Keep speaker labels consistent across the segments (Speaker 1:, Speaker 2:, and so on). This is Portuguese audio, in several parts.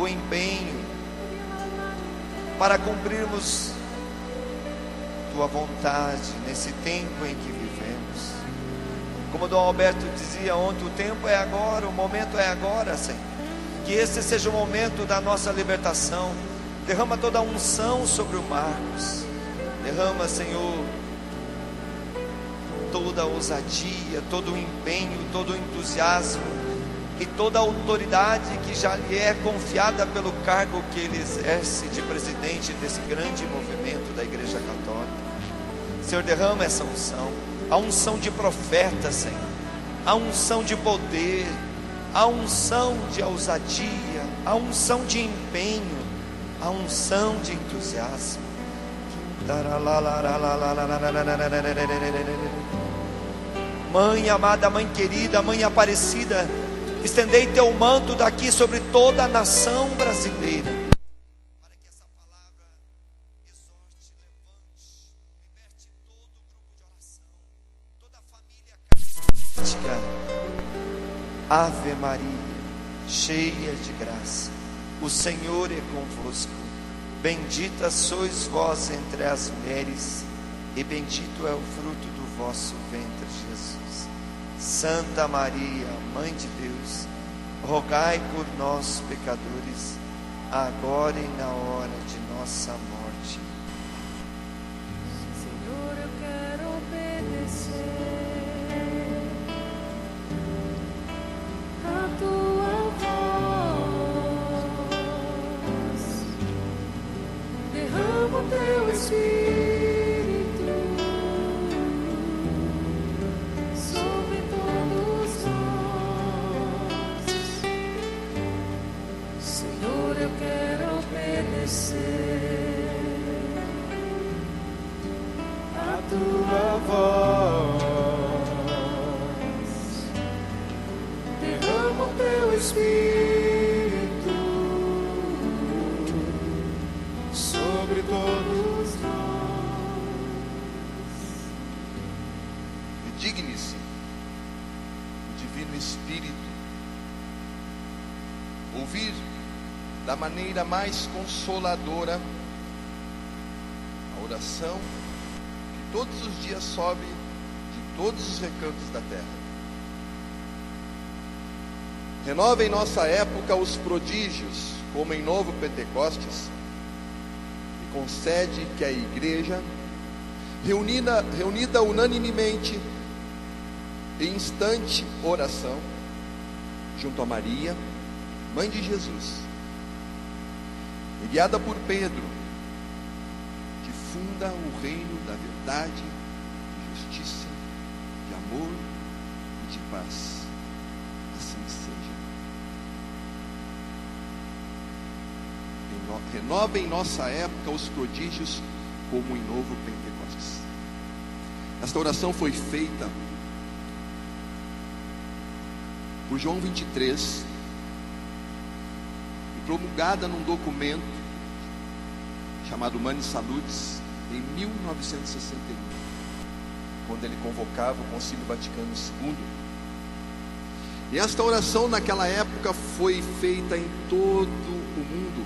Speaker 1: o empenho para cumprirmos tua vontade nesse tempo em que vivemos. Como Dom Alberto dizia ontem, o tempo é agora, o momento é agora, Senhor. Que esse seja o momento da nossa libertação. Derrama toda a unção sobre o Marcos. Derrama, Senhor, toda a ousadia, todo o empenho, todo o entusiasmo e toda a autoridade que já lhe é confiada pelo cargo que ele exerce de presidente desse grande movimento da Igreja Católica. Senhor, derrama essa unção, a unção de profeta, Senhor, a unção de poder, a unção de ousadia, a unção de empenho, a unção de entusiasmo. Mãe amada, mãe querida, mãe aparecida, estendei teu manto daqui sobre toda a nação brasileira, para que essa palavra exorte, levante, liberte todo o grupo de oração, toda a família católica. Ave Maria, cheia de graça, o Senhor é convosco. Bendita sois vós entre as mulheres, e bendito é o fruto do vosso ventre, Jesus. Santa Maria, Mãe de Deus, rogai por nós, pecadores, agora e na hora de nossa morte.
Speaker 2: Senhor, eu quero obedecer a tua voz. Derrama o teu Espírito sobre todos nós. Senhor, eu quero obedecer a tua voz. Derrama o teu Espírito sobre todos nós.
Speaker 3: E digne-se o Divino Espírito ouvir da maneira mais consoladora a oração que todos os dias sobe de todos os recantos da terra. Renova em nossa época os prodígios, como em novo Pentecostes, e concede que a igreja, reunida unanimemente em instante oração, junto a Maria, Mãe de Jesus, e guiada por Pedro, difunda o reino da verdade, de justiça, de amor e de paz. Assim seja. Renova em nossa época os prodígios, como em novo Pentecostes. Esta oração foi feita por João 23 e promulgada num documento chamado Mani Salutis em 1961, quando ele convocava o Concílio Vaticano II. E esta oração naquela época foi feita em todo o mundo,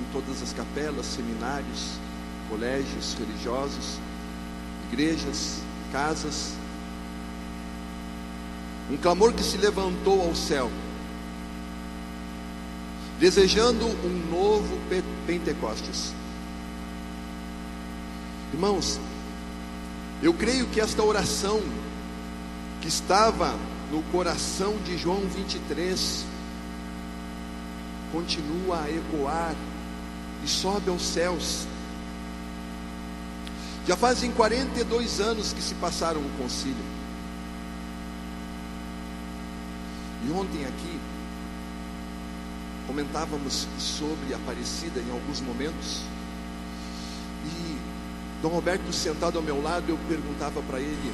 Speaker 3: em todas as capelas, seminários, colégios religiosos, igrejas, casas. Um clamor que se levantou ao céu, desejando um novo Pentecostes. Irmãos, eu creio que esta oração que estava no coração de João 23 continua a ecoar e sobe aos céus. Já fazem 42 anos que se passaram o concílio. E ontem aqui comentávamos sobre a Aparecida em alguns momentos, e Dom Roberto sentado ao meu lado, eu perguntava para ele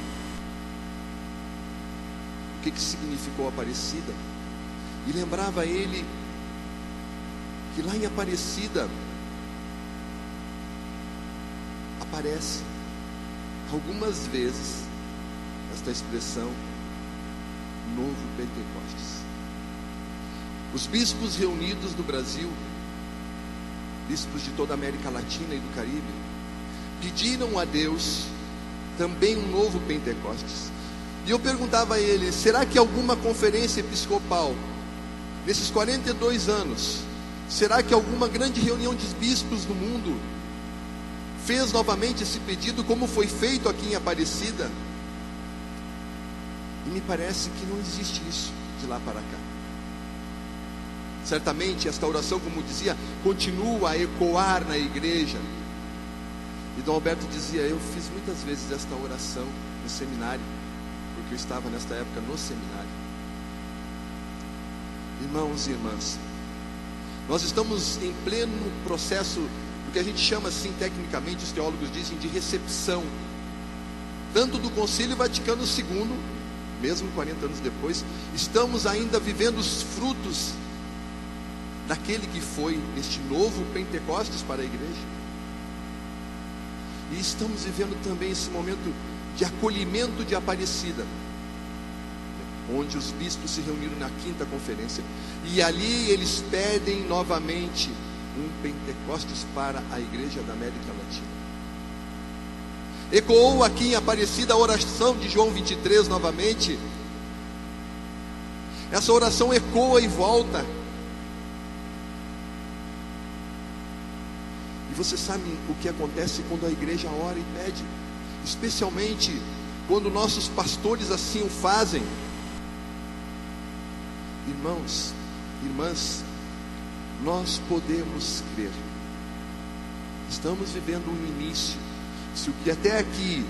Speaker 3: o que significou a Aparecida, e lembrava a ele que lá em Aparecida aparece algumas vezes esta expressão novo Pentecostes. os bispos reunidos do Brasil, bispos de toda a América Latina e do Caribe, pediram a Deus também um novo Pentecostes. E eu perguntava a ele: será que alguma conferência episcopal, nesses 42 anos, será que alguma grande reunião de bispos do mundo fez novamente esse pedido, como foi feito aqui em Aparecida? E me parece que não existe isso de lá para cá. Certamente esta oração, como dizia, continua a ecoar na igreja. E Dom Alberto dizia: eu fiz muitas vezes esta oração no seminário, porque eu estava nesta época no seminário. Irmãos e irmãs, nós estamos em pleno processo, o que a gente chama assim, tecnicamente, os teólogos dizem, de recepção, tanto do Concílio Vaticano II, mesmo 40 anos depois, estamos ainda vivendo os frutos daquele que foi este novo Pentecostes para a igreja. E estamos vivendo também esse momento de acolhimento de Aparecida, onde os bispos se reuniram na 5ª conferência, e ali eles pedem novamente um Pentecostes para a igreja da América Latina. Ecoou aqui em Aparecida a oração de João 23 novamente. Essa oração ecoa e volta. E você sabe o que acontece quando a igreja ora e pede, especialmente quando nossos pastores assim o fazem. Irmãos, irmãs, nós podemos crer. Estamos vivendo um início. Se o que até aqui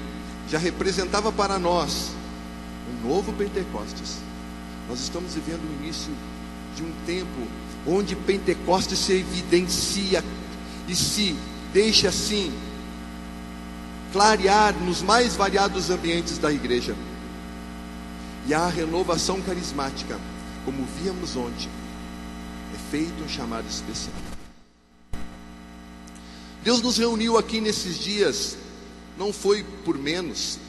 Speaker 3: já representava para nós um novo Pentecostes, nós estamos vivendo o início de um tempo onde Pentecostes se evidencia e se deixa assim clarear nos mais variados ambientes da igreja. E a renovação carismática, como víamos ontem, é feito um chamado especial. Deus nos reuniu aqui nesses dias, não foi por menos.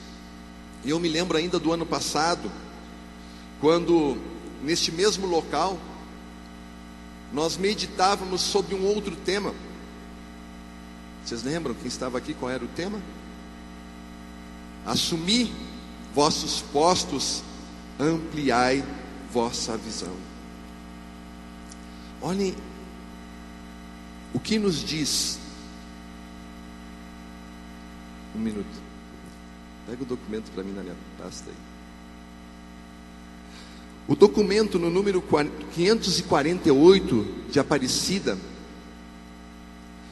Speaker 3: E eu me lembro ainda do ano passado, quando neste mesmo local nós meditávamos sobre um outro tema. Vocês lembram quem estava aqui? Qual era o tema? Assumi vossos postos, ampliai vossa visão. Olhem o que nos diz. Um minuto. Pega o documento para mim na minha pasta aí. O documento no número 548 de Aparecida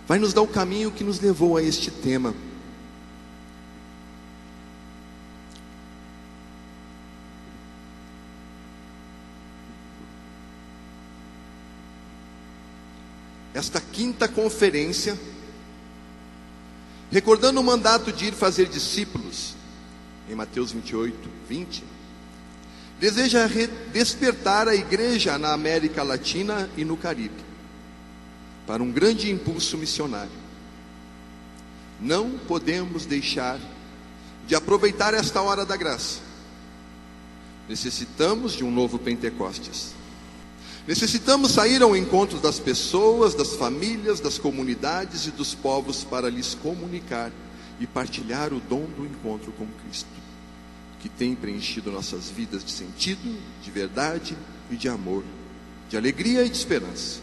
Speaker 3: vai nos dar o caminho que nos levou a este tema. Esta 5ª conferência, recordando o mandato de ir fazer discípulos, em Mateus 28, 20, deseja despertar a igreja na América Latina e no Caribe, para um grande impulso missionário. Não podemos deixar de aproveitar esta hora da graça. Necessitamos de um novo Pentecostes. Necessitamos sair ao encontro das pessoas, das famílias, das comunidades e dos povos para lhes comunicar e partilhar o dom do encontro com Cristo, que tem preenchido nossas vidas de sentido, de verdade e de amor, de alegria e de esperança.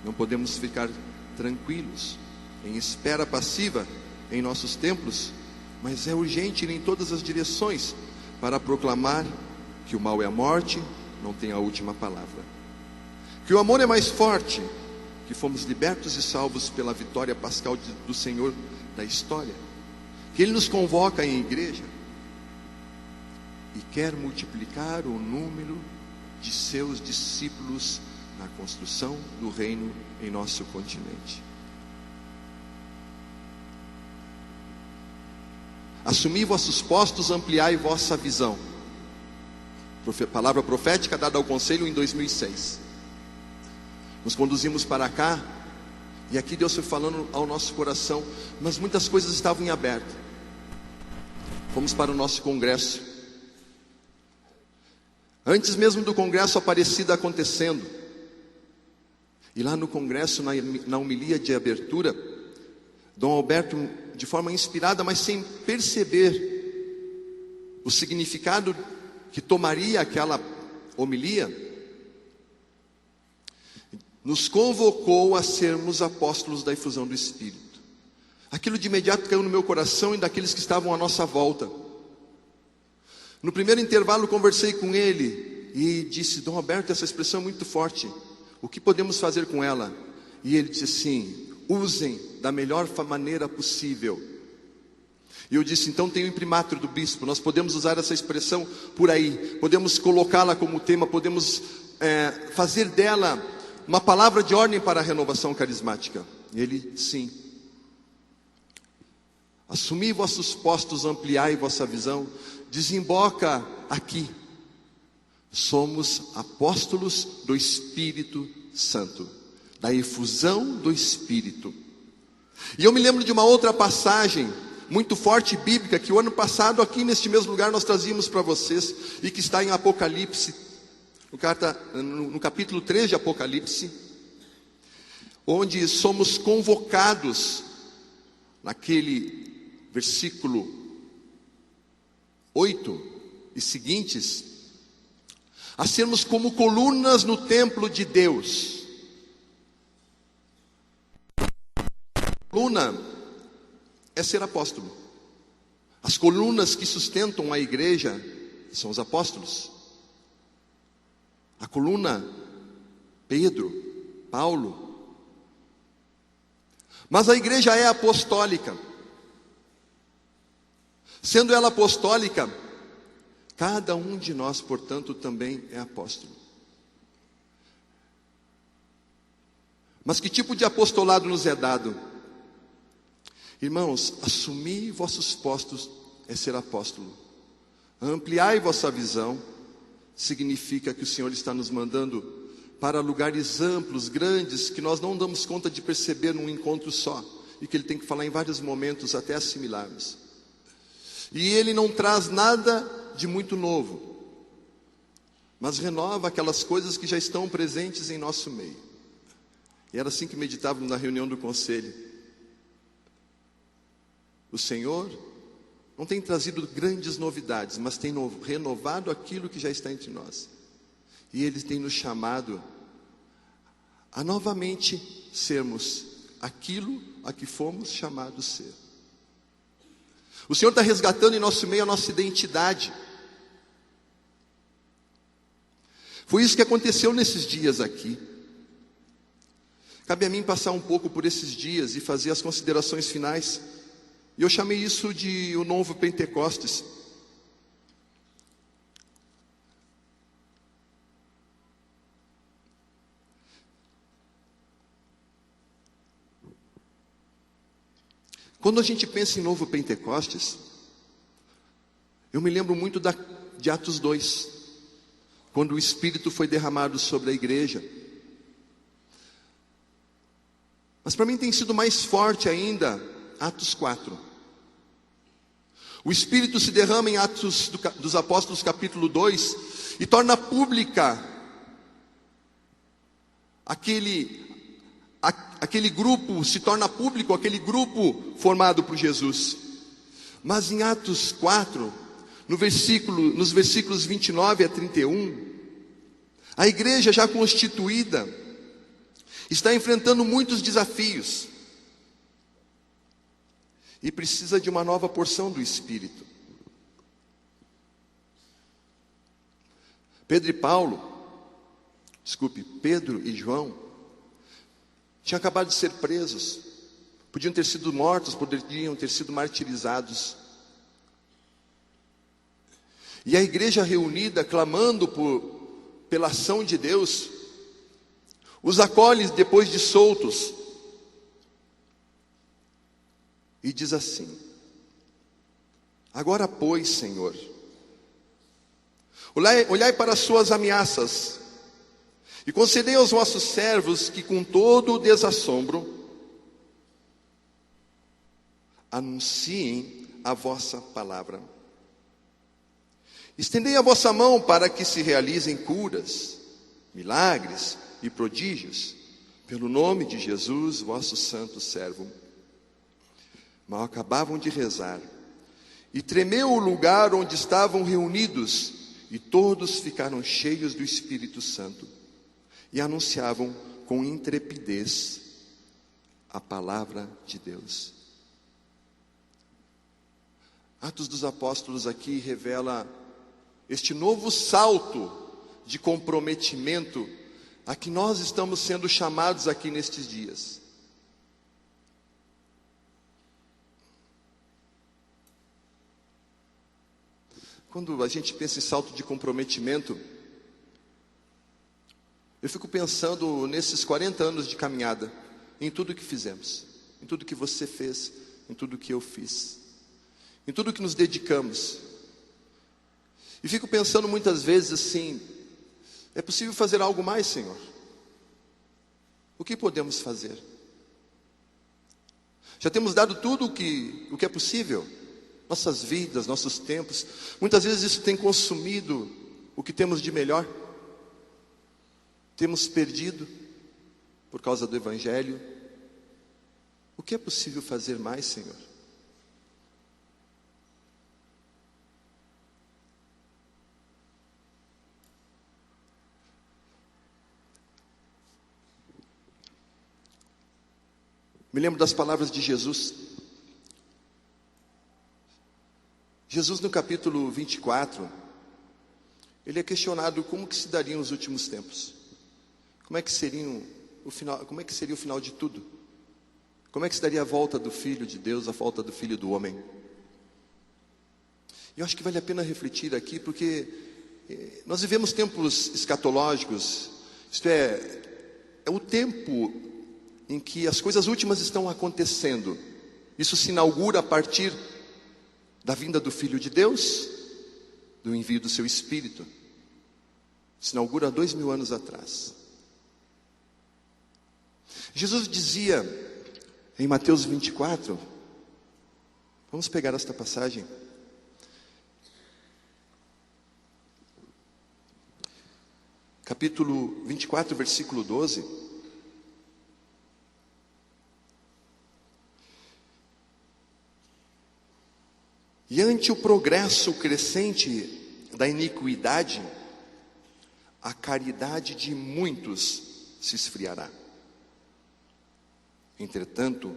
Speaker 3: Não podemos ficar tranquilos, em espera passiva em nossos templos, mas é urgente ir em todas as direções para proclamar que o mal é a morte, não tem a última palavra, que o amor é mais forte, que fomos libertos e salvos pela vitória pascal do Senhor da história, que Ele nos convoca em igreja e quer multiplicar o número de seus discípulos na construção do reino em nosso continente. Assumi vossos postos, ampliai vossa visão. Palavra profética dada ao conselho em 2006. Nos conduzimos para cá, e aqui Deus foi falando ao nosso coração, mas muitas coisas estavam em aberto. Fomos para o nosso congresso. Antes mesmo do congresso Aparecida acontecendo, e lá no congresso, na homilia de abertura, Dom Alberto, de forma inspirada, mas sem perceber o significado que tomaria aquela homilia, nos convocou a sermos apóstolos da efusão do Espírito. Aquilo de imediato caiu no meu coração e daqueles que estavam à nossa volta. No primeiro intervalo conversei com ele e disse: Dom Alberto, essa expressão é muito forte, o que podemos fazer com ela? E ele disse assim: usem da melhor maneira possível. E eu disse: então tem o imprimatur do bispo, nós podemos usar essa expressão por aí, podemos colocá-la como tema, podemos fazer dela uma palavra de ordem para a renovação carismática. E ele: sim. Assumi vossos postos, ampliai vossa visão, desemboca aqui. Somos apóstolos do Espírito Santo, da efusão do Espírito. E eu me lembro de uma outra passagem muito forte bíblica, que o ano passado aqui neste mesmo lugar nós trazíamos para vocês, e que está em Apocalipse, no capítulo 3 de Apocalipse, onde somos convocados, naquele versículo 8 e seguintes, a sermos como colunas no templo de Deus. Coluna é ser apóstolo. As colunas que sustentam a igreja são os apóstolos. A coluna, Pedro, Paulo. Mas a igreja é apostólica. Sendo ela apostólica, cada um de nós, portanto, também é apóstolo. Mas que tipo de apostolado nos é dado? Irmãos, assumir vossos postos é ser apóstolo. Ampliai vossa visão significa que o Senhor está nos mandando para lugares amplos, grandes, que nós não damos conta de perceber num encontro só, e que Ele tem que falar em vários momentos até assimilarmos. E Ele não traz nada de muito novo, mas renova aquelas coisas que já estão presentes em nosso meio. E era assim que meditávamos na reunião do conselho. O Senhor não tem trazido grandes novidades, mas tem renovado aquilo que já está entre nós. E Ele tem nos chamado a novamente sermos aquilo a que fomos chamados a ser. O Senhor está resgatando em nosso meio a nossa identidade. Foi isso que aconteceu nesses dias aqui. Cabe a mim passar um pouco por esses dias e fazer as considerações finais. E eu chamei isso de o novo Pentecostes. Quando a gente pensa em novo Pentecostes, eu me lembro muito de Atos 2, quando o Espírito foi derramado sobre a igreja. Mas para mim tem sido mais forte ainda Atos 4. O Espírito se derrama em Atos dos Apóstolos capítulo 2 e torna pública aquele grupo, se torna público aquele grupo formado por Jesus. Mas em Atos 4, nos versículos 29 a 31, a igreja já constituída está enfrentando muitos desafios e precisa de uma nova porção do Espírito. Pedro e João tinham acabado de ser presos, podiam ter sido mortos, poderiam ter sido martirizados. E a igreja reunida, clamando pela ação de Deus, os acolhe depois de soltos, e diz assim: agora, pois, Senhor, olhai para as suas ameaças, e concedei aos vossos servos que com todo o desassombro anunciem a vossa palavra. Estendei a vossa mão para que se realizem curas, milagres e prodígios, pelo nome de Jesus, vosso santo servo. Mal acabavam de rezar, e tremeu o lugar onde estavam reunidos, e todos ficaram cheios do Espírito Santo, e anunciavam com intrepidez a palavra de Deus. Atos dos Apóstolos aqui revela este novo salto de comprometimento a que nós estamos sendo chamados aqui nestes dias. Quando a gente pensa em salto de comprometimento, eu fico pensando nesses 40 anos de caminhada, em tudo que fizemos, em tudo que você fez, em tudo que eu fiz, em tudo que nos dedicamos. E fico pensando muitas vezes assim: é possível fazer algo mais, Senhor? O que podemos fazer? Já temos dado tudo o que é possível, nossas vidas, nossos tempos. Muitas vezes isso tem consumido o que temos de melhor. Temos perdido por causa do Evangelho. O que é possível fazer mais, Senhor? Me lembro das palavras de Jesus. Jesus, no capítulo 24, ele é questionado como que se dariam os últimos tempos. Como é que seria o final de tudo? Como é que se daria a volta do Filho de Deus, a volta do Filho do homem? E eu acho que vale a pena refletir aqui, porque nós vivemos tempos escatológicos, isto é o tempo em que as coisas últimas estão acontecendo. Isso se inaugura a partir da vinda do Filho de Deus, do envio do seu Espírito. Se inaugura há 2000 anos atrás. Jesus dizia em Mateus 24, vamos pegar esta passagem. Capítulo 24, versículo 12. E ante o progresso crescente da iniquidade, a caridade de muitos se esfriará. Entretanto,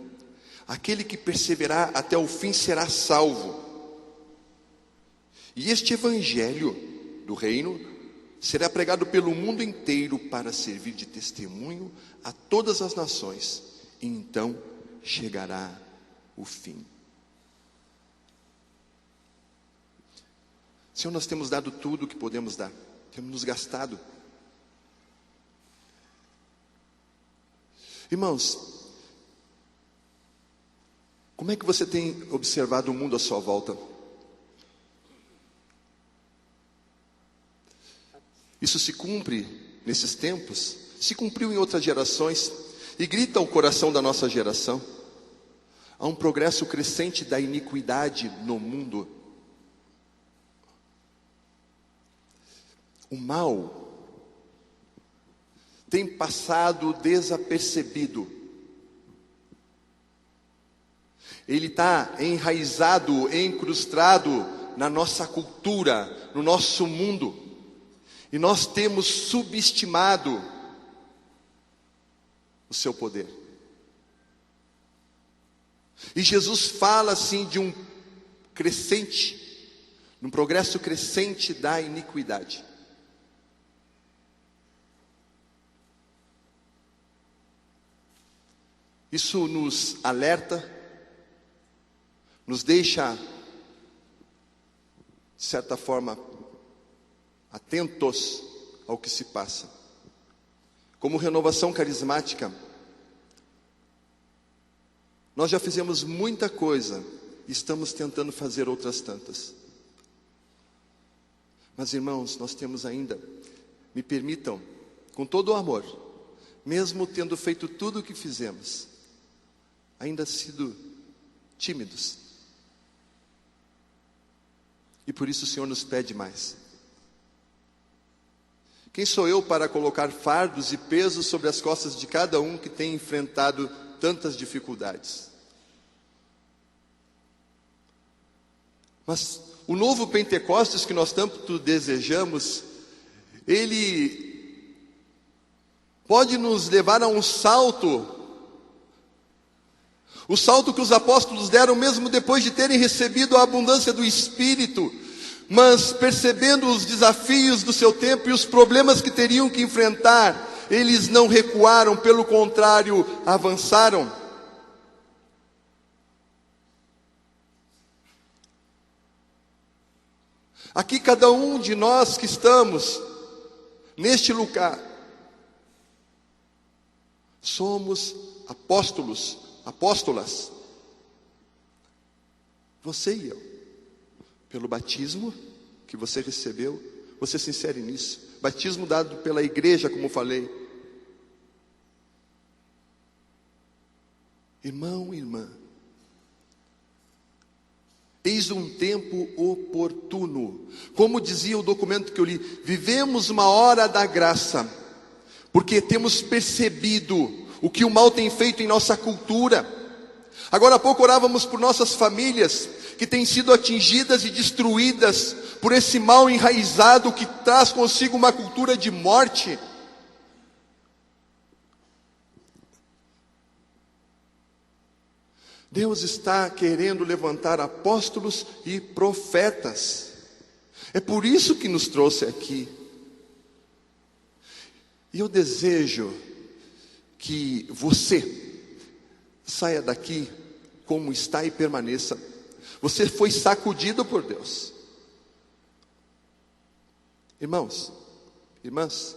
Speaker 3: aquele que perseverar até o fim será salvo. E este evangelho do reino será pregado pelo mundo inteiro para servir de testemunho a todas as nações, e então chegará o fim. Senhor, nós temos dado tudo o que podemos dar, temos nos gastado. Irmãos, como é que você tem observado o mundo à sua volta? Isso se cumpre nesses tempos, se cumpriu em outras gerações, e grita ao coração da nossa geração. Há um progresso crescente da iniquidade no mundo. O mal tem passado desapercebido. Ele está enraizado, encrustado na nossa cultura, no nosso mundo. E nós temos subestimado o seu poder. E Jesus fala assim de um progresso crescente da iniquidade. Isso nos alerta, nos deixa, de certa forma, atentos ao que se passa. Como Renovação Carismática, nós já fizemos muita coisa e estamos tentando fazer outras tantas. Mas, irmãos, nós temos ainda, me permitam, com todo o amor, mesmo tendo feito tudo o que fizemos, ainda sido tímidos. E por isso o Senhor nos pede mais. Quem sou eu para colocar fardos e pesos sobre as costas de cada um que tem enfrentado tantas dificuldades? Mas o novo Pentecostes que nós tanto desejamos, ele pode nos levar a um salto, o salto que os apóstolos deram mesmo depois de terem recebido a abundância do Espírito, mas percebendo os desafios do seu tempo e os problemas que teriam que enfrentar, eles não recuaram, pelo contrário, avançaram. Aqui cada um de nós que estamos neste lugar, somos apóstolos, apóstolas. Você e eu, pelo batismo que você recebeu, você se insere nisso. Batismo dado pela igreja, como falei. Irmão e irmã, eis um tempo oportuno. Como dizia o documento que eu li, vivemos uma hora da graça, porque temos percebido o que o mal tem feito em nossa cultura. Agora há pouco orávamos por nossas famílias, que têm sido atingidas e destruídas por esse mal enraizado que traz consigo uma cultura de morte. Deus está querendo levantar apóstolos e profetas. É por isso que nos trouxe aqui. E eu desejo que você saia daqui como está e permaneça. Você foi sacudido por Deus. Irmãos, irmãs,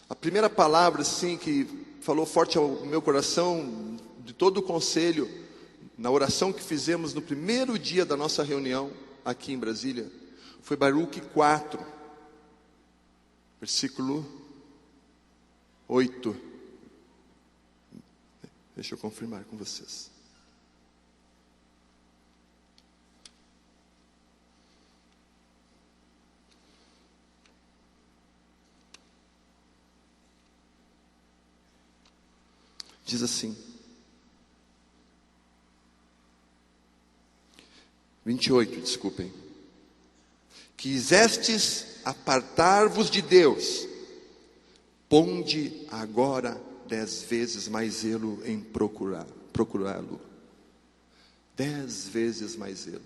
Speaker 3: a primeira palavra assim que falou forte ao meu coração, de todo o conselho, na oração que fizemos no primeiro dia da nossa reunião aqui em Brasília, foi Baruque 4, versículo 8. Deixa eu confirmar com vocês. Diz assim, 28, desculpem. Quisestes apartar-vos de Deus, ponde agora 10 vezes mais zelo em procurá-lo. 10 vezes mais zelo.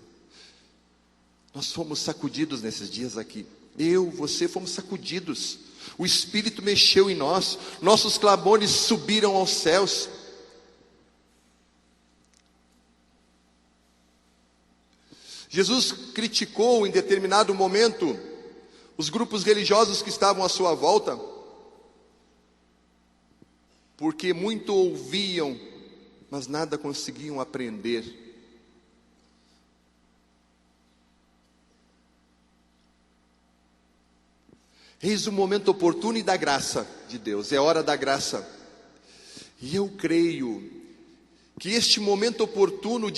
Speaker 3: Nós fomos sacudidos nesses dias aqui. Eu, você, fomos sacudidos. O Espírito mexeu em nós. Nossos clamores subiram aos céus. Jesus criticou em determinado momento os grupos religiosos que estavam à sua volta, porque muito ouviam, mas nada conseguiam aprender. Eis o momento oportuno e da graça de Deus, é hora da graça. E eu creio que este momento oportuno,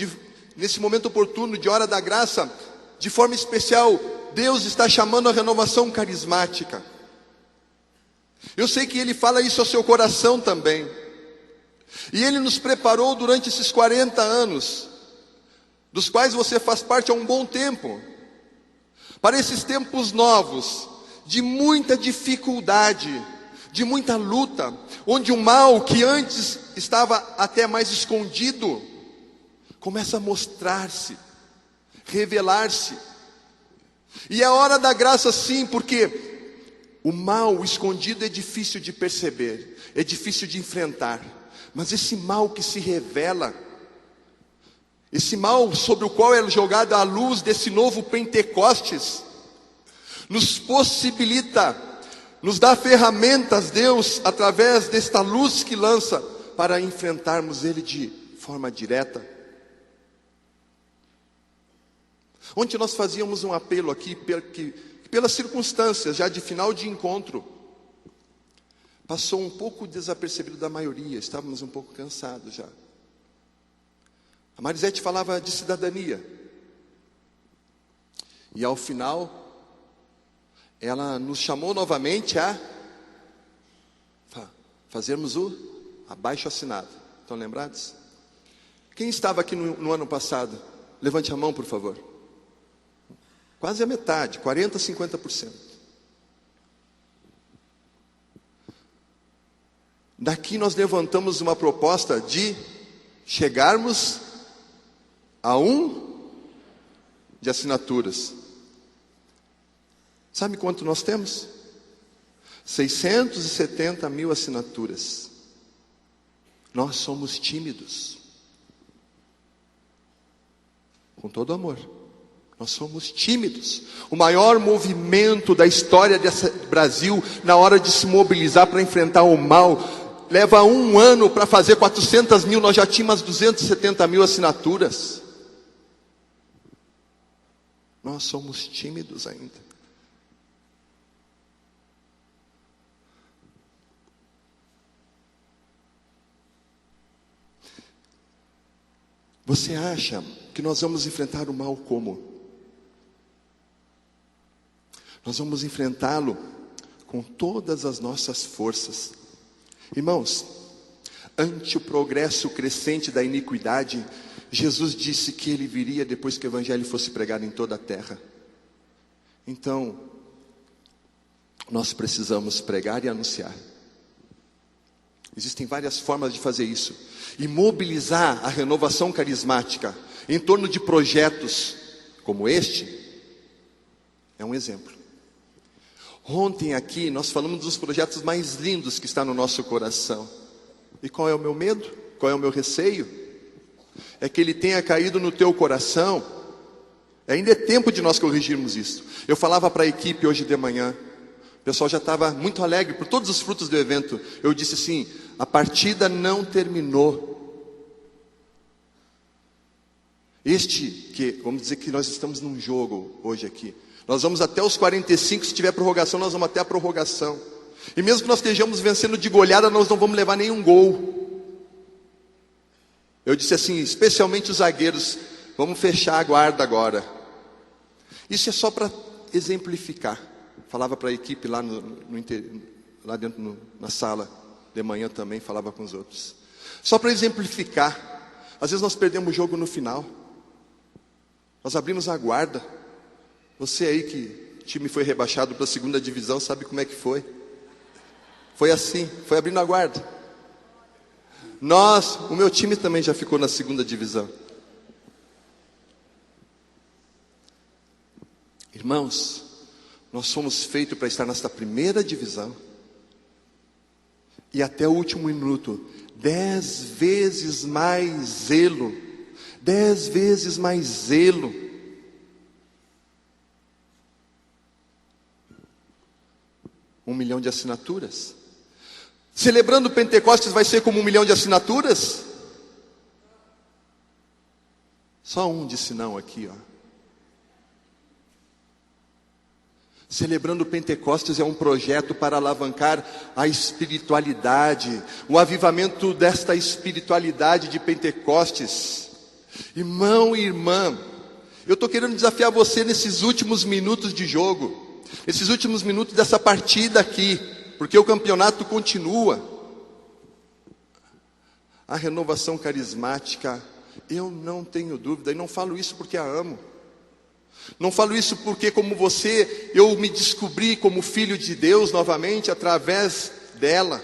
Speaker 3: nesse momento oportuno de hora da graça, de forma especial, Deus está chamando a renovação carismática. Eu sei que Ele fala isso ao seu coração também. E Ele nos preparou durante esses 40 anos, dos quais você faz parte há um bom tempo, para esses tempos novos, de muita dificuldade, de muita luta, onde o mal que antes estava até mais escondido, começa a mostrar-se, revelar-se. E é hora da graça sim, porque o mal escondido é difícil de perceber, é difícil de enfrentar. Mas esse mal que se revela, esse mal sobre o qual é jogada a luz desse novo Pentecostes, nos possibilita, nos dá ferramentas, Deus, através desta luz que lança, para enfrentarmos ele de forma direta. Ontem nós fazíamos um apelo aqui, pelas circunstâncias já de final de encontro, passou um pouco desapercebido da maioria, estávamos um pouco cansados já. A Marisete falava de cidadania. E ao final, ela nos chamou novamente a fazermos o abaixo-assinado. Estão lembrados? Quem estava aqui no ano passado? Levante a mão, por favor. Quase a metade, 40%, 50%. Daqui nós levantamos uma proposta de chegarmos a 1 de assinaturas. Sabe quanto nós temos? 670 mil assinaturas. Nós somos tímidos. Com todo amor. Nós somos tímidos. O maior movimento da história desse Brasil, na hora de se mobilizar para enfrentar o mal, leva 1 ano para fazer 400 mil, nós já tínhamos 270 mil assinaturas. Nós somos tímidos ainda. Você acha que nós vamos enfrentar o mal como? Nós vamos enfrentá-lo com todas as nossas forças. Irmãos, ante o progresso crescente da iniquidade, Jesus disse que Ele viria depois que o Evangelho fosse pregado em toda a terra. Então, nós precisamos pregar e anunciar. Existem várias formas de fazer isso. E mobilizar a renovação carismática em torno de projetos como este, é um exemplo. Ontem aqui nós falamos dos projetos mais lindos que está no nosso coração. E qual é o meu medo? Qual é o meu receio? É que ele tenha caído no teu coração. Ainda é tempo de nós corrigirmos isso. Eu falava para a equipe hoje de manhã, o pessoal já estava muito alegre por todos os frutos do evento. Eu disse assim: a partida não terminou. Vamos dizer que nós estamos num jogo hoje aqui. Nós vamos até os 45, se tiver prorrogação, nós vamos até a prorrogação. E mesmo que nós estejamos vencendo de goleada, nós não vamos levar nenhum gol. Eu disse assim, especialmente os zagueiros, vamos fechar a guarda agora. Isso é só para exemplificar. Falava para a equipe lá, lá dentro na sala, de manhã também, falava com os outros. Só para exemplificar. Às vezes nós perdemos o jogo no final. Nós abrimos a guarda. Você aí que o time foi rebaixado para a 2ª divisão, sabe como é que foi? Foi assim, foi abrindo a guarda. O meu time também já ficou na 2ª divisão. Irmãos, nós somos feitos para estar nesta 1ª divisão. E até o último minuto, 10 vezes mais zelo. 10 vezes mais zelo. Um 1 milhão de assinaturas. Celebrando Pentecostes vai ser como 1 milhão de assinaturas? Só um disse não aqui, ó. Celebrando Pentecostes é um projeto para alavancar a espiritualidade, o avivamento desta espiritualidade de Pentecostes. Irmão e irmã, eu estou querendo desafiar você nesses últimos minutos de jogo. Esses últimos minutos dessa partida aqui, porque o campeonato continua. A renovação carismática, eu não tenho dúvida, e não falo isso porque a amo. Não falo isso porque, como você, eu me descobri como filho de Deus novamente através dela.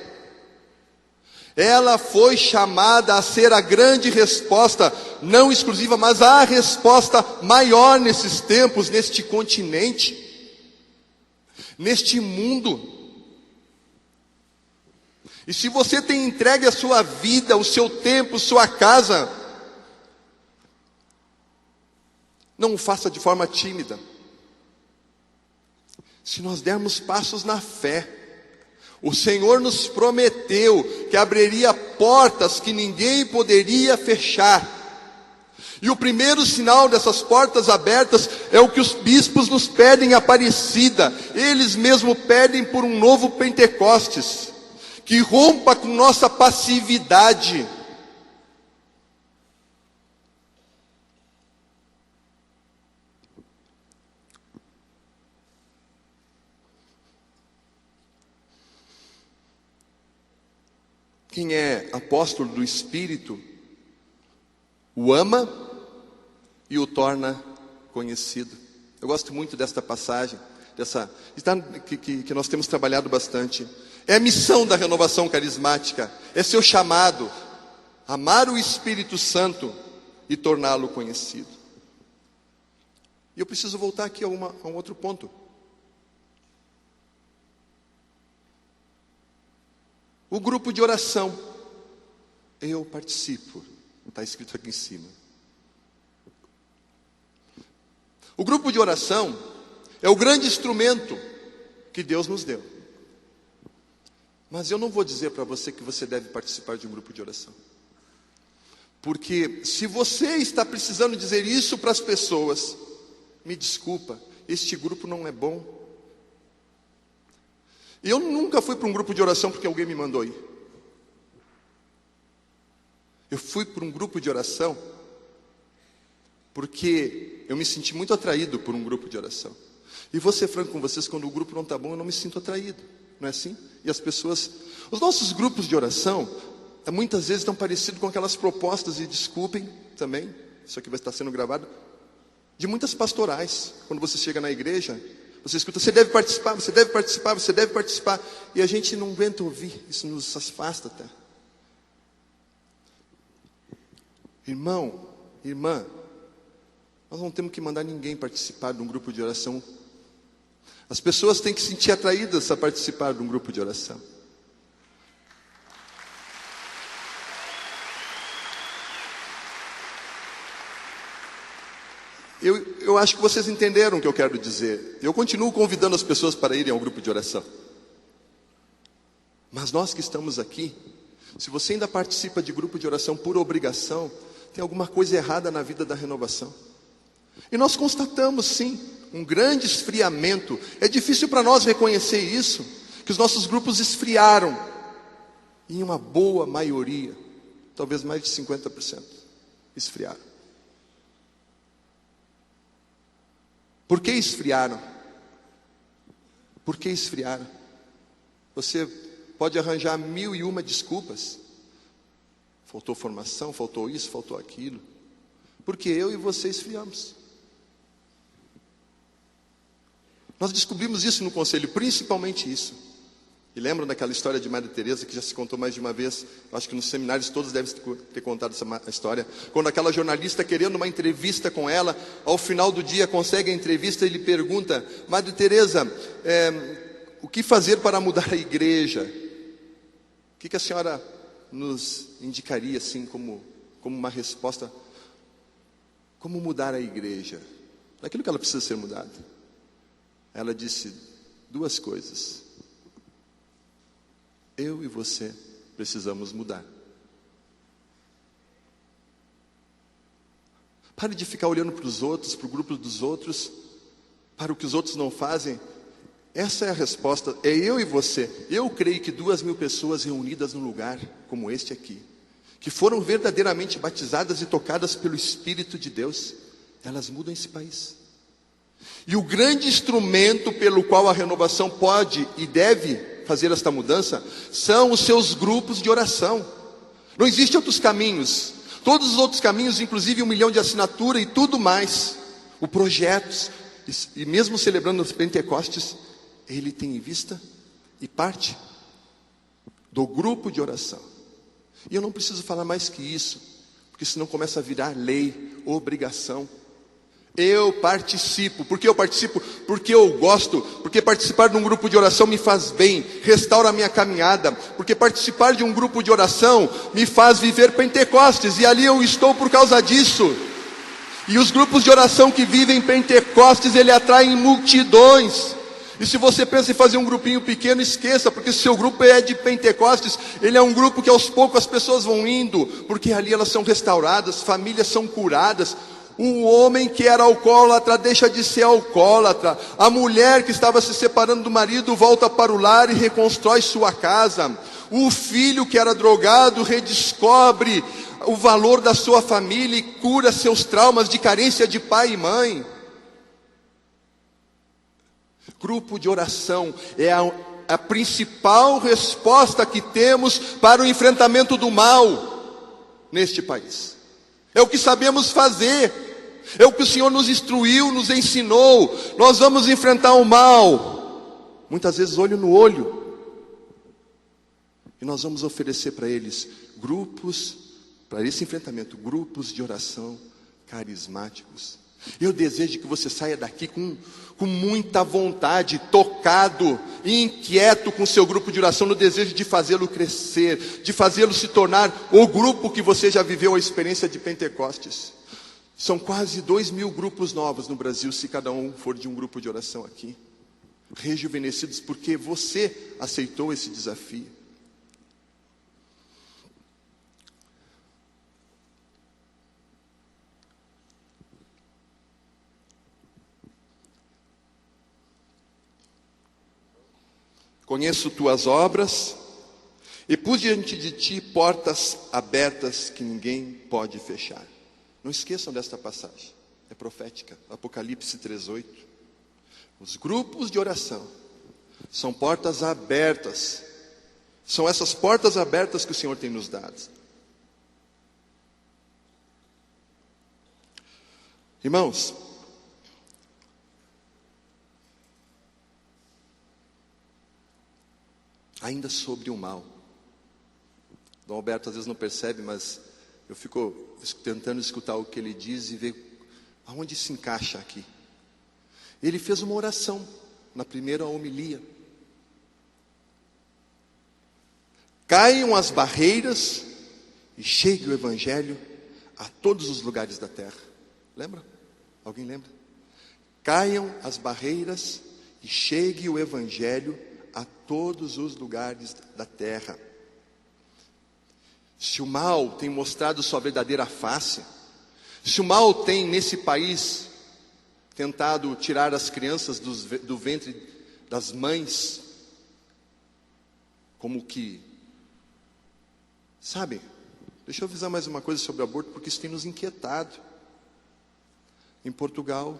Speaker 3: Ela foi chamada a ser a grande resposta, não exclusiva, mas a resposta maior nesses tempos, neste continente. Neste mundo. E se você tem entregue a sua vida, o seu tempo, sua casa, não o faça de forma tímida. Se nós dermos passos na fé, o Senhor nos prometeu que abriria portas que ninguém poderia fechar. E o primeiro sinal dessas portas abertas é o que os bispos nos pedem em Aparecida. Eles mesmos pedem por um novo Pentecostes, que rompa com nossa passividade. Quem é apóstolo do Espírito o ama e o torna conhecido. Eu gosto muito desta passagem, que nós temos trabalhado bastante. É a missão da renovação carismática, é seu chamado, amar o Espírito Santo e torná-lo conhecido. E eu preciso voltar aqui a um outro ponto. O grupo de oração, eu participo, está escrito aqui em cima. O grupo de oração é o grande instrumento que Deus nos deu. Mas eu não vou dizer para você que você deve participar de um grupo de oração. Porque se você está precisando dizer isso para as pessoas, me desculpa, este grupo não é bom. Eu nunca fui para um grupo de oração porque alguém me mandou ir. Eu fui para um grupo de oração porque eu me senti muito atraído por um grupo de oração. E vou ser franco com vocês, quando o grupo não está bom, eu não me sinto atraído. Não é assim? E as pessoas... Os nossos grupos de oração, muitas vezes estão parecidos com aquelas propostas, e desculpem também, isso aqui vai estar sendo gravado, de muitas pastorais. Quando você chega na igreja, você escuta, você deve participar, você deve participar, você deve participar. E a gente não aguenta ouvir, isso nos afasta até. Irmão, irmã, nós não temos que mandar ninguém participar de um grupo de oração. As pessoas têm que se sentir atraídas a participar de um grupo de oração. Eu acho que vocês entenderam o que eu quero dizer. Eu continuo convidando as pessoas para irem ao grupo de oração. Mas nós que estamos aqui, se você ainda participa de grupo de oração por obrigação, tem alguma coisa errada na vida da renovação. E nós constatamos sim, um grande esfriamento. É difícil para nós reconhecer isso, que os nossos grupos esfriaram. Em uma boa maioria, talvez mais de 50%, esfriaram. Por que esfriaram? Por que esfriaram? Você pode arranjar 1001 desculpas. Faltou formação, faltou isso, faltou aquilo. Porque eu e você esfriamos. Nós descobrimos isso no conselho, principalmente isso. E lembram daquela história de Madre Teresa, que já se contou mais de uma vez? Eu acho que nos seminários todos devem ter contado essa história. Quando aquela jornalista, querendo uma entrevista com ela, ao final do dia consegue a entrevista e lhe pergunta: Madre Teresa, o que fazer para mudar a igreja? O que a senhora nos indicaria assim como uma resposta? Como mudar a igreja? Daquilo que ela precisa ser mudada. Ela disse 2 coisas. Eu e você precisamos mudar. Pare de ficar olhando para os outros, para o grupo dos outros, para o que os outros não fazem. Essa é a resposta, é eu e você. Eu creio que 2.000 pessoas reunidas num lugar como este aqui, que foram verdadeiramente batizadas e tocadas pelo Espírito de Deus, elas mudam esse país. E o grande instrumento pelo qual a renovação pode e deve fazer esta mudança são os seus grupos de oração. Não existem outros caminhos. Todos os outros caminhos, inclusive 1 milhão de assinatura e tudo mais, o projeto, e mesmo celebrando os Pentecostes, ele tem em vista e parte do grupo de oração. E eu não preciso falar mais que isso, porque senão começa a virar lei, obrigação. Eu participo. Por que eu participo? Porque eu gosto. Porque participar de um grupo de oração me faz bem, restaura a minha caminhada. Porque participar de um grupo de oração me faz viver Pentecostes, e ali eu estou por causa disso. E os grupos de oração que vivem Pentecostes, ele atraem multidões. E se você pensa em fazer um grupinho pequeno, esqueça, porque se seu grupo é de Pentecostes, ele é um grupo que aos poucos as pessoas vão indo, porque ali elas são restauradas, famílias são curadas. O homem que era alcoólatra deixa de ser alcoólatra. A mulher que estava se separando do marido volta para o lar e reconstrói sua casa. O filho que era drogado redescobre o valor da sua família e cura seus traumas de carência de pai e mãe. Grupo de oração é a principal resposta que temos para o enfrentamento do mal neste país. É o que sabemos fazer, é o que o Senhor nos instruiu, nos ensinou. Nós vamos enfrentar o mal, muitas vezes olho no olho, e nós vamos oferecer para eles grupos, para esse enfrentamento, grupos de oração carismáticos. Eu desejo que você saia daqui com muita vontade, tocado e inquieto com o seu grupo de oração, no desejo de fazê-lo crescer, de fazê-lo se tornar o grupo que você já viveu a experiência de Pentecostes. São quase 2.000 grupos novos no Brasil, se cada um for de um grupo de oração aqui, rejuvenescidos, porque você aceitou esse desafio. Conheço tuas obras, e pus diante de ti portas abertas que ninguém pode fechar. Não esqueçam desta passagem, é profética, Apocalipse 3:8. Os grupos de oração são portas abertas, são essas portas abertas que o Senhor tem nos dado. Irmãos, ainda sobre o mal. Dom Alberto às vezes não percebe, mas eu fico tentando escutar o que ele diz e ver aonde se encaixa aqui. Ele fez uma oração na primeira homilia. Caiam as barreiras e chegue o Evangelho a todos os lugares da terra. Lembra? Alguém lembra? Caiam as barreiras e chegue o Evangelho a todos os lugares da terra. Se o mal tem mostrado sua verdadeira face, se o mal tem nesse país tentado tirar as crianças do ventre das mães, como que, sabe, deixa eu avisar mais uma coisa sobre o aborto, porque isso tem nos inquietado. Em Portugal,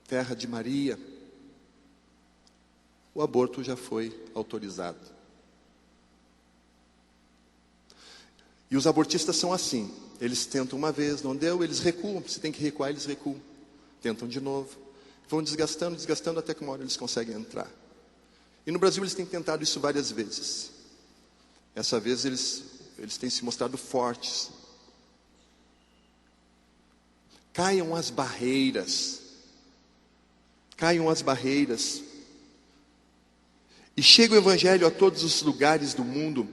Speaker 3: terra de Maria, o aborto já foi autorizado. E os abortistas são assim, eles tentam uma vez, não deu, eles recuam, se tem que recuar, eles recuam. Tentam de novo, vão desgastando até que uma hora eles conseguem entrar. E no Brasil eles têm tentado isso várias vezes. Essa vez eles têm se mostrado fortes. Caiam as barreiras. Caiam as barreiras. E chega o Evangelho a todos os lugares do mundo.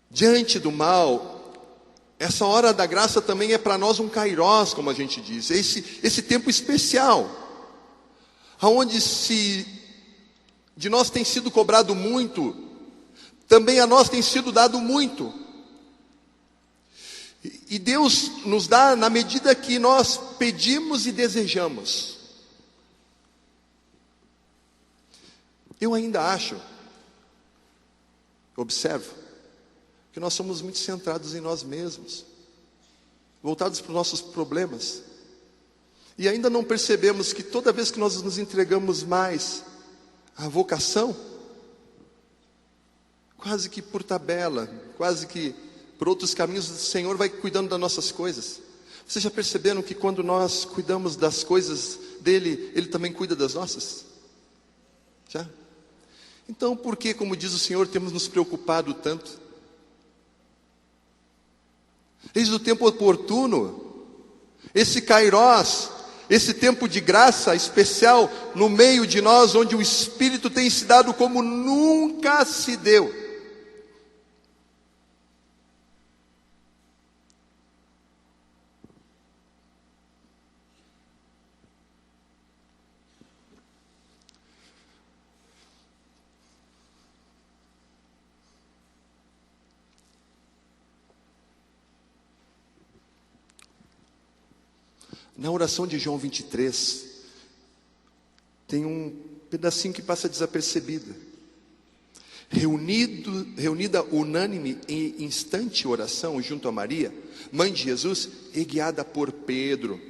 Speaker 3: Diante do mal, essa hora da graça também é para nós um kairós, como a gente diz. Esse tempo especial, aonde se de nós tem sido cobrado muito, também a nós tem sido dado muito. E Deus nos dá na medida que nós pedimos e desejamos. Eu ainda acho, observo, que nós somos muito centrados em nós mesmos, voltados para os nossos problemas, e ainda não percebemos que toda vez que nós nos entregamos mais à vocação, quase que por tabela, quase que por outros caminhos, o Senhor vai cuidando das nossas coisas. Vocês já perceberam que quando nós cuidamos das coisas dele, Ele também cuida das nossas? Já? Então, por que, como diz o Senhor, temos nos preocupado tanto? Eis o tempo oportuno, esse kairós, esse tempo de graça especial no meio de nós, onde o Espírito tem se dado como nunca se deu. Na oração de João 23, tem um pedacinho que passa desapercebido. Reunida unânime em instante oração junto a Maria, mãe de Jesus, e guiada por Pedro.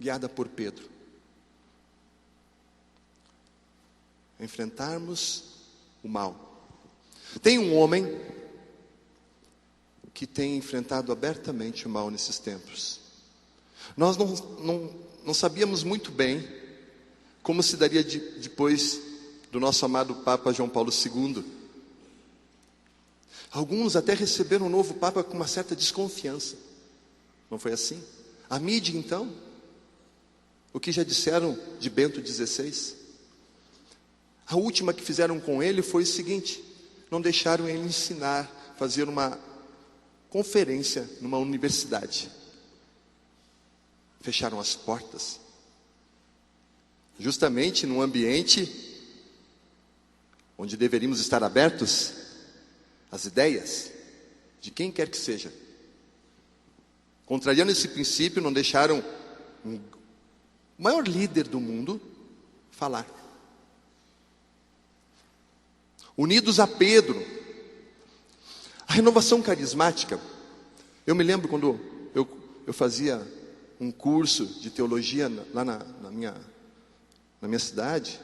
Speaker 3: Guiada por Pedro. a enfrentarmos o mal. Tem um homem que tem enfrentado abertamente o mal nesses tempos. Nós não sabíamos muito bem como se daria depois do nosso amado Papa João Paulo II. Alguns até receberam o novo Papa com uma certa desconfiança. Não foi assim? A mídia, então, o que já disseram de Bento XVI? A última que fizeram com ele foi o seguinte: não deixaram ele ensinar, fazer uma conferência numa universidade. Fecharam as portas. Justamente num ambiente onde deveríamos estar abertos às ideias de quem quer que seja. Contrariando esse princípio, não deixaram o maior líder do mundo falar. Unidos a Pedro, a renovação carismática. Eu me lembro quando eu fazia um curso de teologia lá na minha cidade,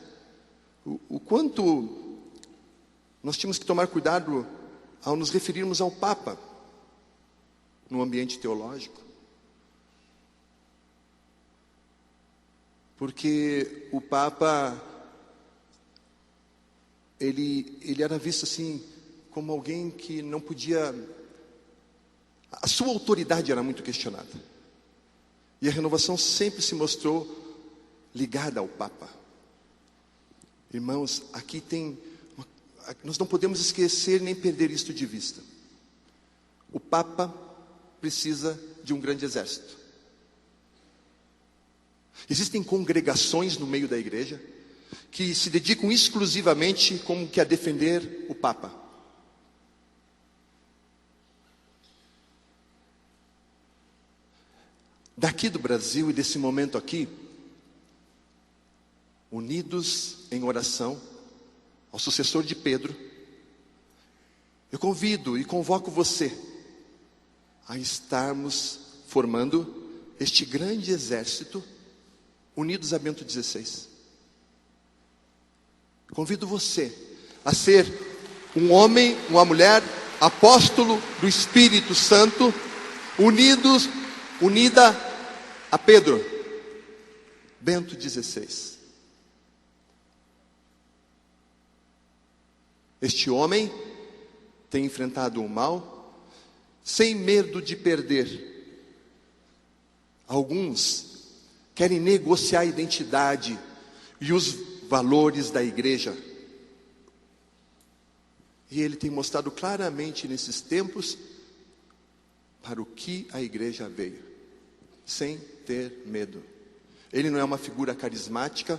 Speaker 3: o quanto nós tínhamos que tomar cuidado ao nos referirmos ao Papa no ambiente teológico. Porque o Papa, ele era visto assim, como alguém que não podia... A sua autoridade era muito questionada. E a renovação sempre se mostrou ligada ao Papa. Irmãos, aqui nós não podemos esquecer nem perder isto de vista. O Papa precisa de um grande exército. Existem congregações no meio da igreja que se dedicam exclusivamente como que a defender o Papa. Daqui do Brasil e desse momento aqui, unidos em oração ao sucessor de Pedro, eu convido e convoco você a estarmos formando este grande exército unidos a Bento XVI. Convido você a ser um homem, uma mulher, apóstolo do Espírito Santo, unida a Pedro, Bento XVI. Este homem tem enfrentado o mal sem medo de perder. Alguns querem negociar a identidade e os valores da igreja. E ele tem mostrado claramente nesses tempos para o que a igreja veio, sem ter medo. Ele não é uma figura carismática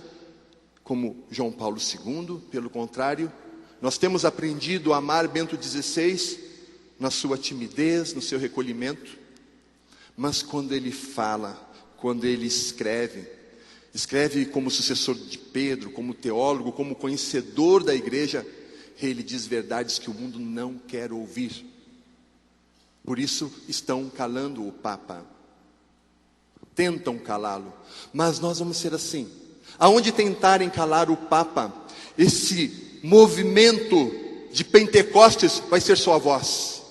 Speaker 3: como João Paulo II, pelo contrário, nós temos aprendido a amar Bento XVI na sua timidez, no seu recolhimento, mas quando ele fala, quando ele escreve como sucessor de Pedro, como teólogo, como conhecedor da igreja, ele diz verdades que o mundo não quer ouvir. Por isso estão calando o Papa. Tentam calá-lo, mas nós vamos ser assim. Aonde tentarem calar o Papa, esse movimento de Pentecostes vai ser sua voz.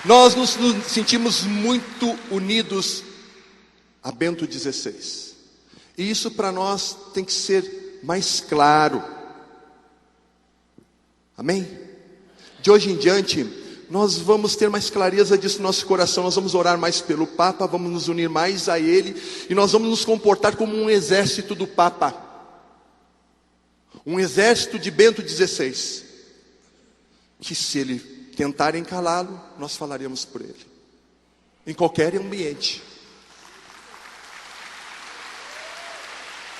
Speaker 3: Nós nos sentimos muito unidos a Bento XVI. E isso para nós tem que ser mais claro. Amém? De hoje em diante, nós vamos ter mais clareza disso no nosso coração. Nós vamos orar mais pelo Papa, vamos nos unir mais a Ele. E nós vamos nos comportar como um exército do Papa. Um exército de Bento XVI. Que se ele tentarem calá-lo, nós falaremos por ele. Em qualquer ambiente.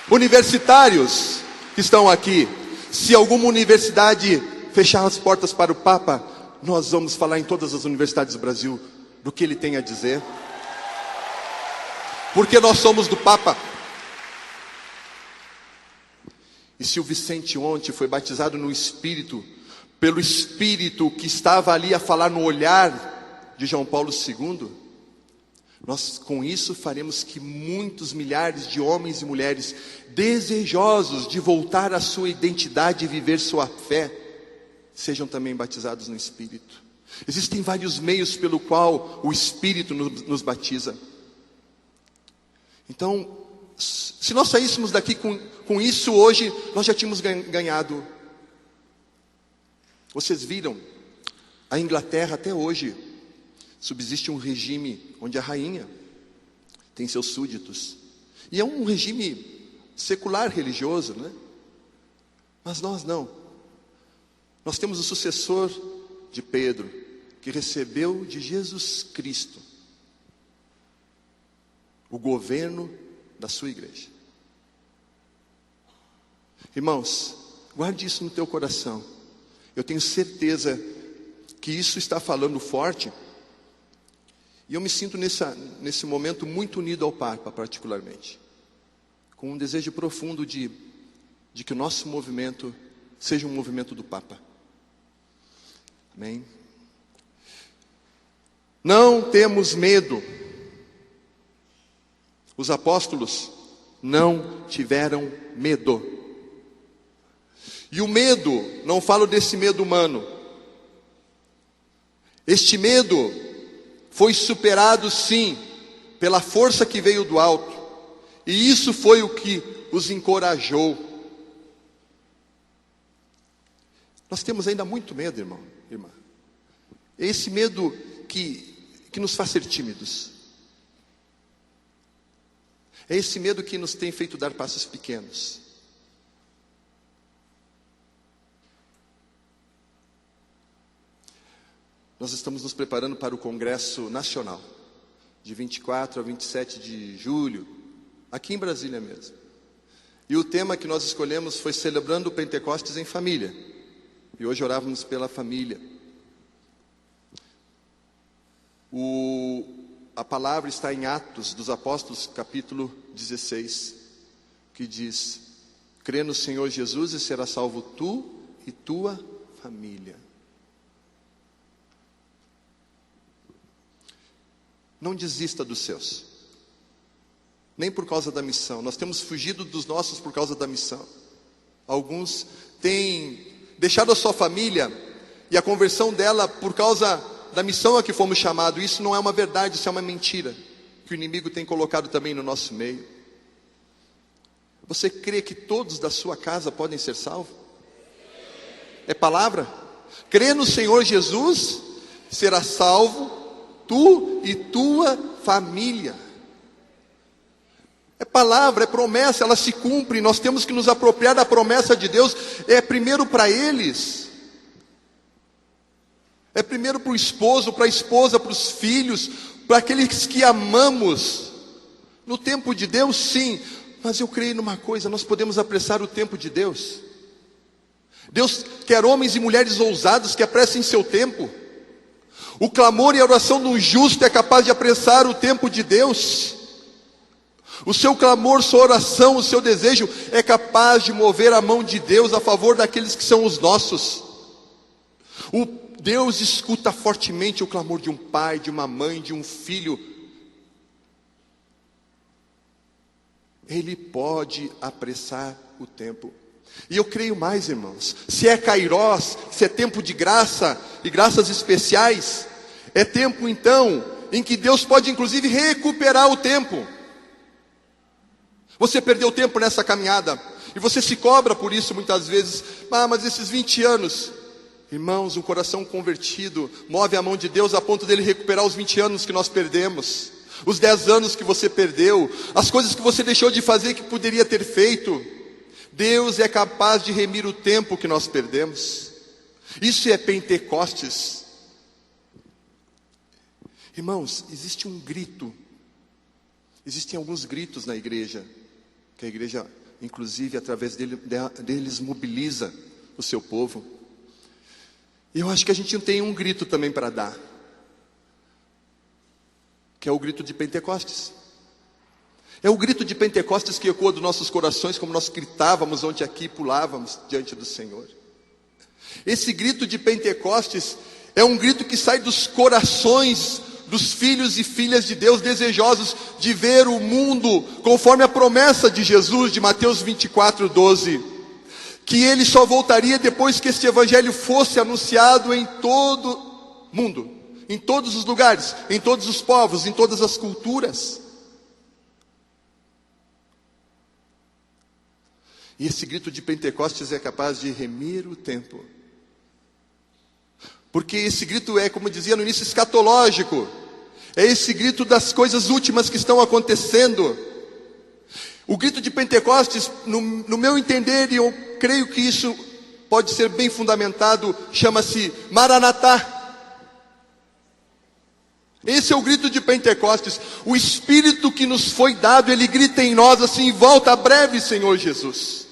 Speaker 3: Universitários que estão aqui, se alguma universidade fechar as portas para o Papa, nós vamos falar em todas as universidades do Brasil do que ele tem a dizer. Porque nós somos do Papa. E se o Vicente ontem foi batizado no Espírito, pelo Espírito que estava ali a falar no olhar de João Paulo II, Nós com isso faremos que muitos milhares de homens e mulheres desejosos de voltar à sua identidade e viver sua fé, sejam também batizados no Espírito. Existem vários meios pelo qual o Espírito nos batiza. Então, se nós saíssemos daqui com isso hoje, nós já tínhamos ganhado. Vocês viram, a Inglaterra até hoje subsiste um regime onde a rainha tem seus súditos. E é um regime secular religioso, né? Mas nós não. Nós temos o sucessor de Pedro, que recebeu de Jesus Cristo o governo da sua igreja. Irmãos, guarde isso no teu coração. Eu tenho certeza que isso está falando forte. E eu me sinto nesse momento muito unido ao Papa, particularmente, com um desejo profundo de que o nosso movimento seja um movimento do Papa. Amém? Não temos medo. Os apóstolos não tiveram medo. E o medo, não falo desse medo humano. Este medo foi superado, sim, pela força que veio do alto. E isso foi o que os encorajou. Nós temos ainda muito medo, irmão, irmã. É esse medo que nos faz ser tímidos. É esse medo que nos tem feito dar passos pequenos. Nós estamos nos preparando para o Congresso Nacional, de 24 a 27 de julho, aqui em Brasília mesmo. E o tema que nós escolhemos foi Celebrando o Pentecostes em Família. E hoje orávamos pela família. A palavra está em Atos dos Apóstolos, capítulo 16, que diz: crê no Senhor Jesus e será salvo tu e tua família. Não desista dos seus, nem por causa da missão. Nós temos fugido dos nossos por causa da missão. Alguns têm deixado a sua família e a conversão dela por causa da missão a que fomos chamados. Isso não é uma verdade, isso é uma mentira que o inimigo tem colocado também no nosso meio. Você crê que todos da sua casa podem ser salvos? É palavra? Crê no Senhor Jesus, será salvo tu e tua família. É palavra, é promessa, ela se cumpre. Nós temos que nos apropriar da promessa de Deus. É primeiro para eles. É primeiro para o esposo, para a esposa, para os filhos, para aqueles que amamos. No tempo de Deus, sim. Mas eu creio numa coisa, nós podemos apressar o tempo de Deus. Deus quer homens e mulheres ousados que apressem seu tempo. O clamor e a oração do justo é capaz de apressar o tempo de Deus. O seu clamor, sua oração, o seu desejo é capaz de mover a mão de Deus a favor daqueles que são os nossos. O Deus escuta fortemente o clamor de um pai, de uma mãe, de um filho. Ele pode apressar o tempo. E eu creio mais, irmãos, se é kairós, se é tempo de graça e graças especiais, é tempo então em que Deus pode inclusive recuperar o tempo. Você perdeu tempo nessa caminhada e você se cobra por isso muitas vezes. Mas esses 20 anos, irmãos, um coração convertido move a mão de Deus a ponto dele recuperar os 20 anos que nós perdemos, os 10 anos que você perdeu, as coisas que você deixou de fazer que poderia ter feito. Deus é capaz de remir o tempo que nós perdemos. Isso é Pentecostes. Irmãos, existe um grito. Existem alguns gritos na igreja, que a igreja, inclusive, através deles mobiliza o seu povo. E eu acho que a gente tem um grito também para dar, que é o grito de Pentecostes. É o grito de Pentecostes que ecoa dos nossos corações, como nós gritávamos ontem aqui, pulávamos diante do Senhor. Esse grito de Pentecostes é um grito que sai dos corações dos filhos e filhas de Deus, desejosos de ver o mundo conforme a promessa de Jesus, de Mateus 24:12, que ele só voltaria depois que este evangelho fosse anunciado em todo mundo, em todos os lugares, em todos os povos, em todas as culturas. E esse grito de Pentecostes é capaz de remir o tempo. Porque esse grito é, como eu dizia no início, escatológico. É esse grito das coisas últimas que estão acontecendo. O grito de Pentecostes, no meu entender, e eu creio que isso pode ser bem fundamentado, chama-se Maranatá. Esse é o grito de Pentecostes. O Espírito que nos foi dado, ele grita em nós assim: volta breve, Senhor Jesus.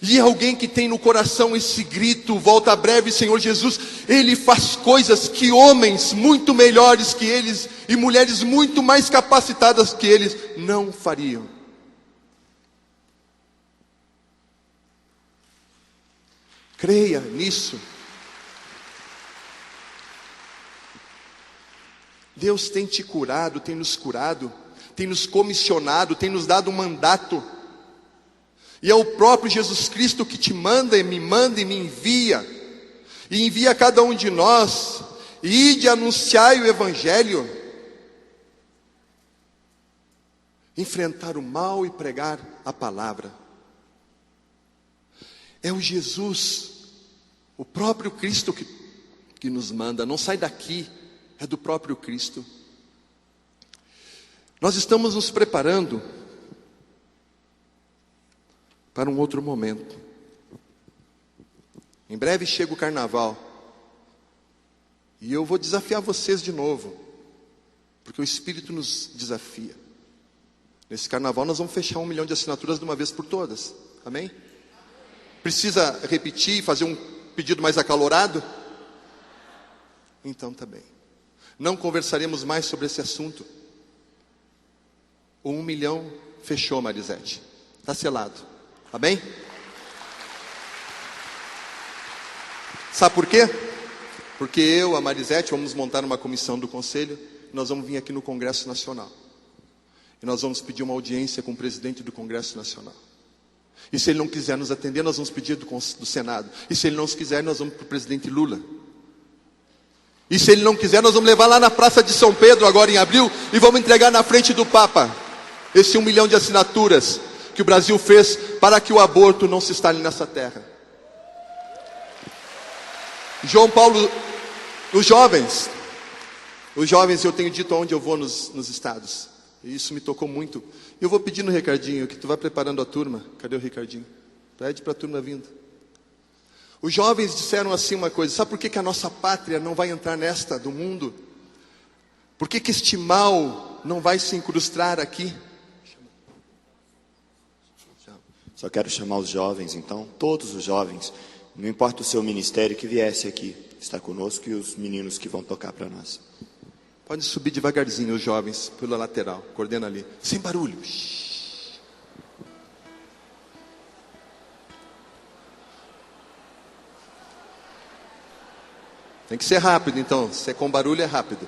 Speaker 3: E alguém que tem no coração esse grito, volta breve, Senhor Jesus, ele faz coisas que homens muito melhores que eles e mulheres muito mais capacitadas que eles não fariam. Creia nisso. Deus tem te curado, tem nos curado, tem nos comissionado, tem nos dado um mandato. E é o próprio Jesus Cristo que te manda e me envia. E envia a cada um de nós. Ide anunciar o Evangelho. Enfrentar o mal e pregar a palavra. É o Jesus, o próprio Cristo que nos manda. Não sai daqui, é do próprio Cristo. Nós estamos nos preparando para um outro momento. Em breve chega o carnaval. E eu vou desafiar vocês de novo, porque o Espírito nos desafia. Nesse carnaval nós vamos fechar 1 milhão de assinaturas de uma vez por todas. Amém? Precisa repetir e fazer um pedido mais acalorado? Então tá bem. Não conversaremos mais sobre esse assunto. O 1 milhão fechou, Marisete. Está selado. Amém? Sabe por quê? Porque eu, a Marisete, vamos montar uma comissão do conselho. Nós vamos vir aqui no Congresso Nacional. E nós vamos pedir uma audiência com o presidente do Congresso Nacional. E se ele não quiser nos atender, nós vamos pedir do Senado. E se ele não quiser, nós vamos para o presidente Lula. E se ele não quiser, nós vamos levar lá na Praça de São Pedro, agora em abril, e vamos entregar na frente do Papa esse 1 milhão de assinaturas que o Brasil fez para que o aborto não se instale nessa terra. João Paulo, os jovens, eu tenho dito aonde eu vou nos estados, e isso me tocou muito. Eu vou pedir no Ricardinho, que tu vai preparando a turma. Cadê o Ricardinho? Pede para a turma vindo. Os jovens disseram assim uma coisa: sabe por que a nossa pátria não vai entrar nesta do mundo? Por que este mal não vai se incrustar aqui?
Speaker 4: Só quero chamar os jovens, então, todos os jovens, não importa o seu ministério, que viesse aqui, está conosco, e os meninos que vão tocar para nós.
Speaker 3: Pode subir devagarzinho os jovens, pela lateral, coordena ali, sem barulho. Tem que ser rápido, então, se é com barulho é rápido.